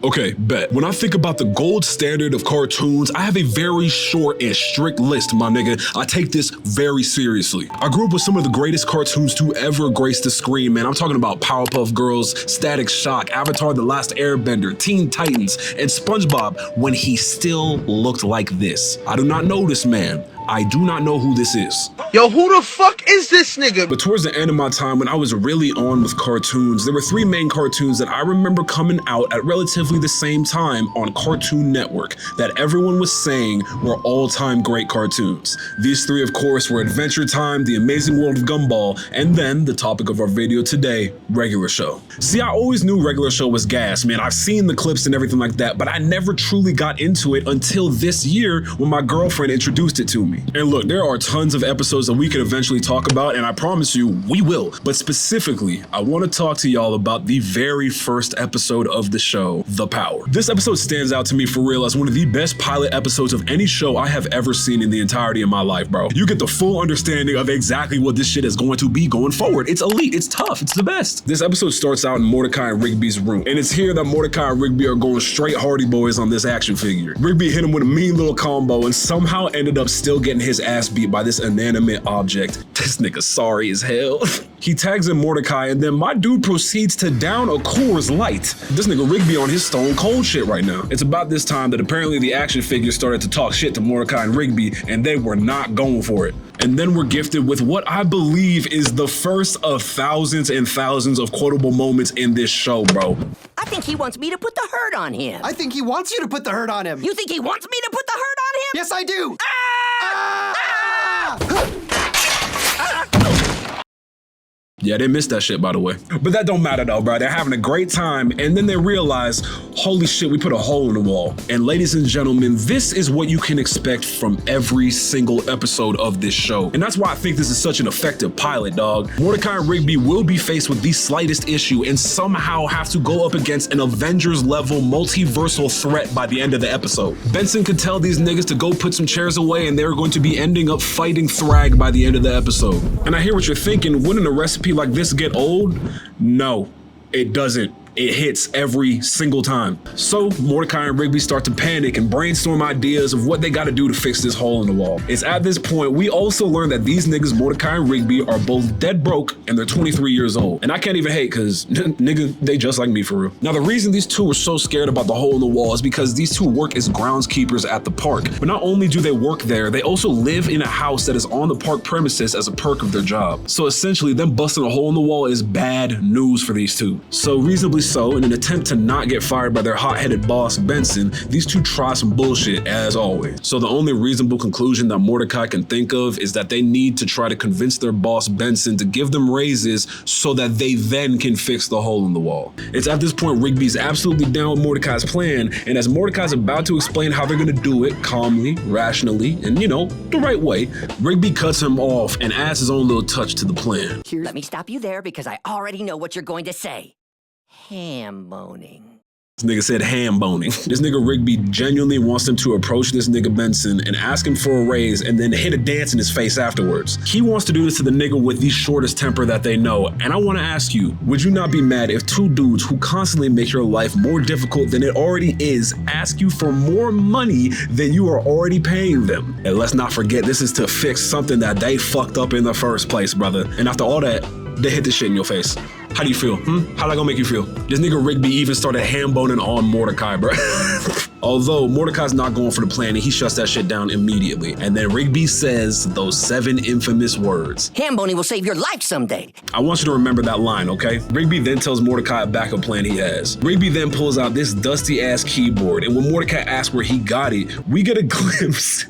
Okay, bet. When I think about the gold standard of cartoons, I have a very short and strict list, my nigga. I take this very seriously. I grew up with some of the greatest cartoons to ever grace the screen, man. I'm talking about Powerpuff Girls, Static Shock, Avatar: The Last Airbender, Teen Titans, and SpongeBob when he still looked like this. I do not know this man. I do not know who this is. Yo, who the fuck is this nigga? But towards the end of my time, when I was really on with cartoons, there were three main cartoons that I remember coming out at relatively the same time on Cartoon Network that everyone was saying were all-time great cartoons. These three, of course, were Adventure Time, The Amazing World of Gumball, and then the topic of our video today, Regular Show. See, I always knew Regular Show was gas, man. I've seen the clips and everything like that, but I never truly got into it until this year when my girlfriend introduced it to me. And look, there are tons of episodes that we could eventually talk about, and I promise you, we will. But specifically, I want to talk to y'all about the very first episode of the show, The Power. This episode stands out to me for real as one of the best pilot episodes of any show I have ever seen in the entirety of my life, bro. You get the full understanding of exactly what this shit is going to be going forward. It's elite, it's tough, it's the best. This episode starts out in Mordecai and Rigby's room, and it's here that Mordecai and Rigby are going straight Hardy Boys on this action figure. Rigby hit him with a mean little combo and somehow ended up still getting his ass beat by this inanimate object. This nigga sorry as hell. He tags in Mordecai and then my dude proceeds to down a Coors Light. This nigga Rigby on his stone cold shit right now. It's about this time that apparently the action figures started to talk shit to Mordecai and Rigby and they were not going for it. And then we're gifted with what I believe is the first of thousands and thousands of quotable moments in this show, bro. I think he wants me to put the hurt on him. I think he wants you to put the hurt on him. You think he wants me to put the hurt on him? Yes, I do. Yeah, they missed that shit, by the way. But that don't matter though, bro. They're having a great time, and then they realize, holy shit, we put a hole in the wall. And ladies and gentlemen, this is what you can expect from every single episode of this show. And that's why I think this is such an effective pilot, dog. Mordecai and Rigby will be faced with the slightest issue and somehow have to go up against an Avengers-level multiversal threat by the end of the episode. Benson could tell these niggas to go put some chairs away, and they're going to be ending up fighting Thrag by the end of the episode. And I hear what you're thinking, wouldn't a recipe like this get old? No, it doesn't. It hits every single time. So Mordecai and Rigby start to panic and brainstorm ideas of what they gotta do to fix this hole in the wall. It's at this point we also learn that these niggas, Mordecai and Rigby, are both dead broke and they're 23 years old. And I can't even hate cause nigga, they just like me for real. Now the reason these two were so scared about the hole in the wall is because these two work as groundskeepers at the park. But not only do they work there, they also live in a house that is on the park premises as a perk of their job. So essentially them busting a hole in the wall is bad news for these two. So reasonably so, in an attempt to not get fired by their hot-headed boss, Benson, these two try some bullshit as always. So the only reasonable conclusion that Mordecai can think of is that they need to try to convince their boss, Benson, to give them raises so that they then can fix the hole in the wall. It's at this point Rigby's absolutely down with Mordecai's plan, and as Mordecai's about to explain how they're gonna do it calmly, rationally, and you know, the right way, Rigby cuts him off and adds his own little touch to the plan. Let me stop you there because I already know what you're going to say. Ham boning. This nigga said ham boning. This nigga Rigby genuinely wants them to approach this nigga Benson and ask him for a raise and then hit a dance in his face afterwards. He wants to do this to the nigga with the shortest temper that they know. And I want to ask you, would you not be mad if two dudes who constantly make your life more difficult than it already is ask you for more money than you are already paying them? And let's not forget, this is to fix something that they fucked up in the first place, brother. And after all that, they hit this shit in your face. How do you feel? How that gonna make you feel? This nigga Rigby even started ham boning on Mordecai, bro. Although Mordecai's not going for the plan and he shuts that shit down immediately. And then Rigby says those 7 infamous words. Ham boning will save your life someday. I want you to remember that line, okay? Rigby then tells Mordecai a backup plan he has. Rigby then pulls out this dusty ass keyboard, and when Mordecai asks where he got it, we get a glimpse.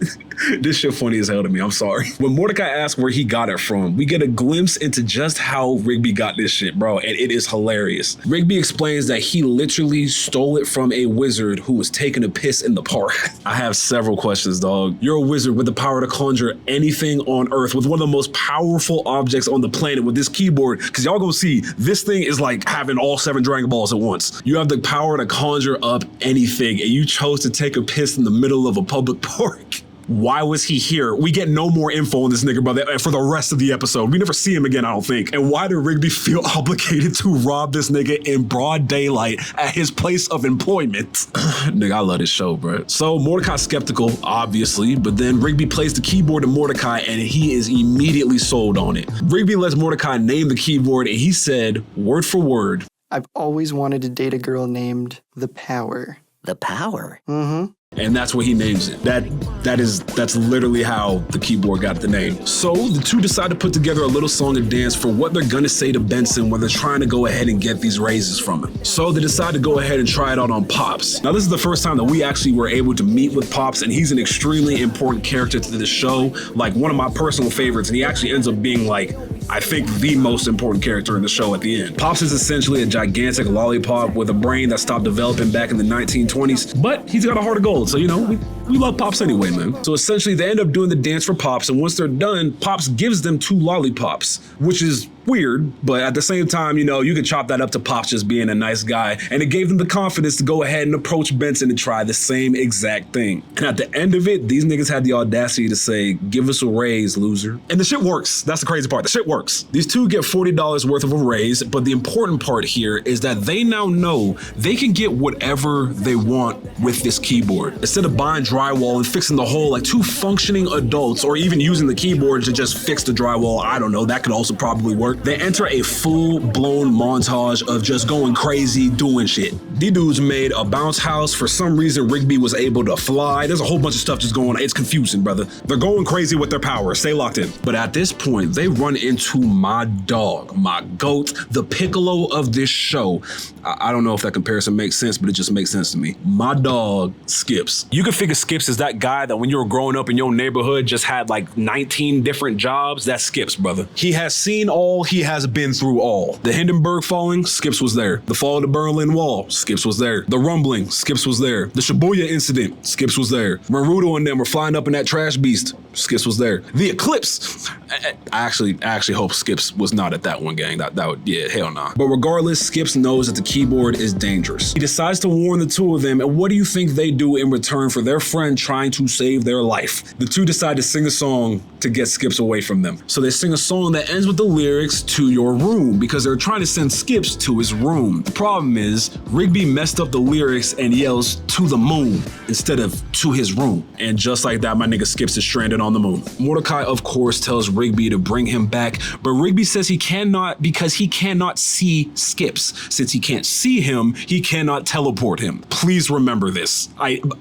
This shit funny as hell to me, I'm sorry. When Mordecai asks where he got it from, we get a glimpse into just how Rigby got this shit, bro, and it is hilarious. Rigby explains that he literally stole it from a wizard who was taking a piss in the park. I have several questions, dog. You're a wizard with the power to conjure anything on Earth with one of the most powerful objects on the planet with this keyboard, because y'all gonna see, this thing is like having all 7 Dragon Balls at once. You have the power to conjure up anything, and you chose to take a piss in the middle of a public park. Why was he here? We get no more info on this nigga, brother, for the rest of the episode. We never see him again, I don't think. And why did Rigby feel obligated to rob this nigga in broad daylight at his place of employment? Nigga, I love this show, bro. So Mordecai's skeptical, obviously, but then Rigby plays the keyboard to Mordecai and he is immediately sold on it. Rigby lets Mordecai name the keyboard and he said, word for word, I've always wanted to date a girl named The Power. The Power? Mm-hmm. and that's what he names it. That's literally how the keyboard got the name. So the two decide to put together a little song and dance for what they're gonna say to Benson when they're trying to go ahead and get these raises from him. So they decide to go ahead and try it out on Pops. Now this is the first time that we actually were able to meet with Pops, and he's an extremely important character to the show, like one of my personal favorites, and he actually ends up being like, I think, the most important character in the show at the end. Pops is essentially a gigantic lollipop with a brain that stopped developing back in the 1920s, but he's got a heart of gold, so you know, we love Pops anyway, man. So essentially they end up doing the dance for Pops, and once they're done, Pops gives them 2 lollipops, which is weird, but at the same time, you know, you could chop that up to Pops just being a nice guy, and it gave them the confidence to go ahead and approach Benson and try the same exact thing. And at the end of it, these niggas had the audacity to say, give us a raise, loser. And the shit works. That's the crazy part. The shit works. These two get $40 worth of a raise, but the important part here is that they now know they can get whatever they want with this keyboard. Instead of buying drywall and fixing the hole like 2 functioning adults, or even using the keyboard to just fix the drywall, I don't know, that could also probably work. They enter a full-blown montage of just going crazy, doing shit. These dudes made a bounce house. For some reason, Rigby was able to fly. There's a whole bunch of stuff just going on. It's confusing, brother. They're going crazy with their power. Stay locked in. But at this point, they run into my dog, my goat, the Piccolo of this show. I don't know if that comparison makes sense, but it just makes sense to me. My dog, Skips. You can figure Skips is that guy that when you were growing up in your neighborhood just had like 19 different jobs. That's Skips, brother. He has seen all, he has been through all. The Hindenburg falling, Skips was there. The fall of the Berlin Wall, Skips was there. The rumbling, Skips was there. The Shibuya incident, Skips was there. Maruto and them were flying up in that trash beast, Skips was there. The eclipse, I actually hope Skips was not at that one, gang. That would, yeah, hell nah. But regardless, Skips knows that the keyboard is dangerous. He decides to warn the two of them, and what do you think they do in return for their friend trying to save their life? The two decide to sing a song to get Skips away from them. So they sing a song that ends with the lyrics, "To your room," because they're trying to send Skips to his room. The problem is, Rigby messed up the lyrics and yells "to the moon" instead of "to his room." And just like that, my nigga Skips is stranded on the moon. Mordecai, of course, tells Rigby to bring him back, but Rigby says he cannot because he cannot see Skips. Since he can't see him, he cannot teleport him. Please remember this.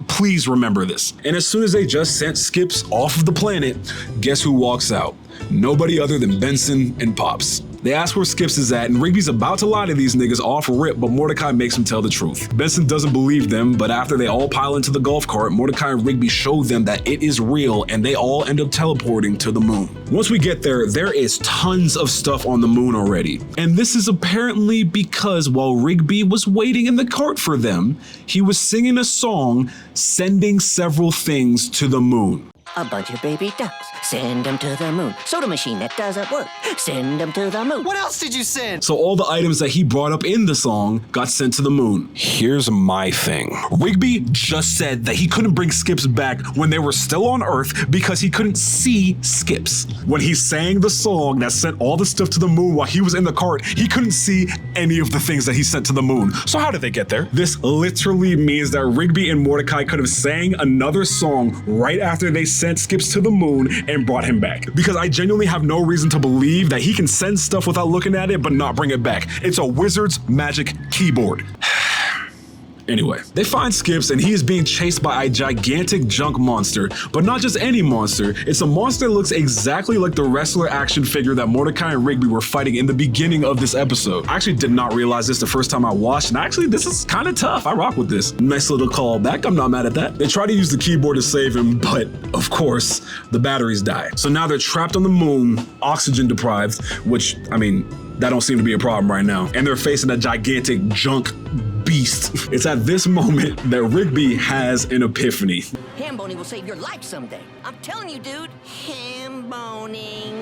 Please remember this. And as soon as they just sent Skips off of the planet, guess who walks out? Nobody other than Benson and Pops. They ask where Skips is at, and Rigby's about to lie to these niggas off rip, but Mordecai makes him tell the truth. Benson doesn't believe them, but after they all pile into the golf cart, Mordecai and Rigby show them that it is real, and they all end up teleporting to the moon. Once we get there, there is tons of stuff on the moon already. And this is apparently because while Rigby was waiting in the cart for them, he was singing a song sending several things to the moon. A bunch of baby ducks, send them to the moon. Soda machine that doesn't work, send them to the moon. What else did you send? So all the items that he brought up in the song got sent to the moon. Here's my thing. Rigby just said that he couldn't bring Skips back when they were still on Earth because he couldn't see Skips. When he sang the song that sent all the stuff to the moon while he was in the cart, he couldn't see any of the things that he sent to the moon. So how did they get there? This literally means that Rigby and Mordecai could have sang another song right after they sent Skips to the moon and brought him back. Because I genuinely have no reason to believe that he can send stuff without looking at it but not bring it back. It's a wizard's magic keyboard. Anyway, they find Skips and he is being chased by a gigantic junk monster, but not just any monster. It's a monster that looks exactly like the wrestler action figure that Mordecai and Rigby were fighting in the beginning of this episode. I actually did not realize this the first time I watched, and actually this is kind of tough. I rock with this. Nice little callback. I'm not mad at that. They try to use the keyboard to save him, but of course, the batteries die. So now they're trapped on the moon, oxygen deprived, which, I mean, that don't seem to be a problem right now. And they're facing a gigantic junk beast. It's at this moment that Rigby has an epiphany. Ham boning will save your life someday. I'm telling you, dude. Ham boning.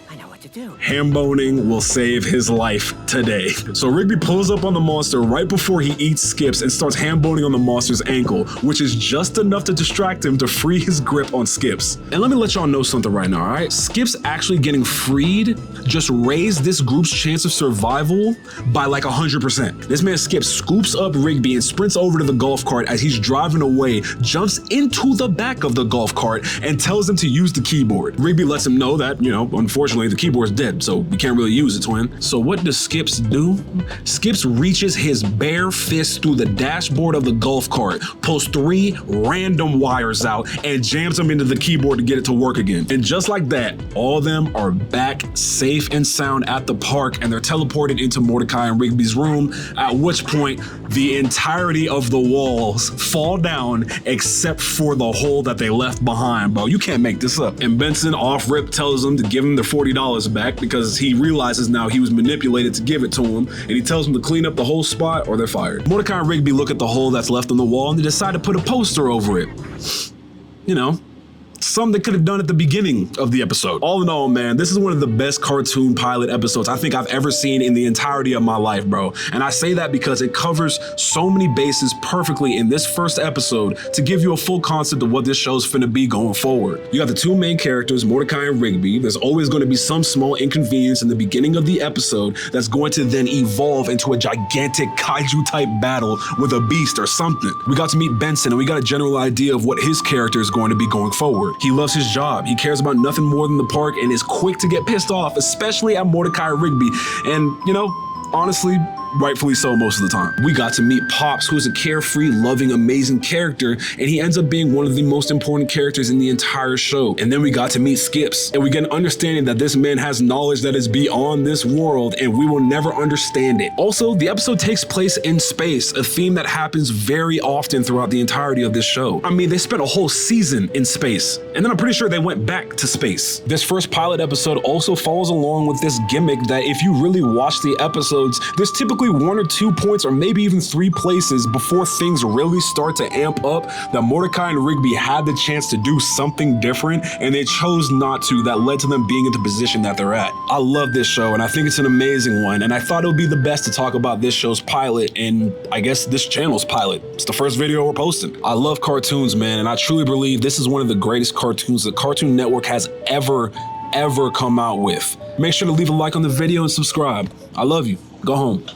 I know it's to do. Ham boning will save his life today. So Rigby pulls up on the monster right before he eats Skips and starts ham boning on the monster's ankle, which is just enough to distract him to free his grip on Skips. And let me let y'all know something right now, all right? Skips actually getting freed just raised this group's chance of survival by like 100%. This man Skips scoops up Rigby and sprints over to the golf cart as he's driving away, jumps into the back of the golf cart and tells him to use the keyboard. Rigby lets him know that, unfortunately the keyboard's dead, so you can't really use it, twin. So what does Skips do? Skips reaches his bare fist through the dashboard of the golf cart, pulls 3 random wires out, and jams them into the keyboard to get it to work again. And just like that, all of them are back safe and sound at the park, and they're teleported into Mordecai and Rigby's room, at which point the entirety of the walls fall down except for the hole that they left behind, bro. You can't make this up. And Benson off rip tells them to give him their $40 back because he realizes now he was manipulated to give it to him, and he tells them to clean up the whole spot or they're fired. Mordecai and Rigby look at the hole that's left on the wall and they decide to put a poster over it. Something they could have done at the beginning of the episode. All in all, man, this is one of the best cartoon pilot episodes I think I've ever seen in the entirety of my life, bro. And I say that because it covers so many bases perfectly in this first episode to give you a full concept of what this show's finna be going forward. You got the 2 main characters, Mordecai and Rigby. There's always going to be some small inconvenience in the beginning of the episode that's going to then evolve into a gigantic kaiju type battle with a beast or something. We got to meet Benson and we got a general idea of what his character is going to be going forward. He loves his job. He cares about nothing more than the park and is quick to get pissed off, especially at Mordecai and Rigby. And, honestly, rightfully so most of the time. We got to meet Pops, who is a carefree, loving, amazing character, and he ends up being one of the most important characters in the entire show. And then we got to meet Skips, and we get an understanding that this man has knowledge that is beyond this world, and we will never understand it. Also, the episode takes place in space, a theme that happens very often throughout the entirety of this show. I mean, they spent a whole season in space, and then I'm pretty sure they went back to space. This first pilot episode also follows along with this gimmick that if you really watch the episodes, there's typically 1 or 2 points or maybe even 3 places before things really start to amp up that Mordecai and Rigby had the chance to do something different and they chose not to, that led to them being in the position that they're at. I love this show and I think it's an amazing one, and I thought it would be the best to talk about this show's pilot and I guess this channel's pilot. It's the first video we're posting. I love cartoons, man, and I truly believe this is one of the greatest cartoons the Cartoon Network has ever come out with. Make sure to leave a like on the video and subscribe. I love you. Go home.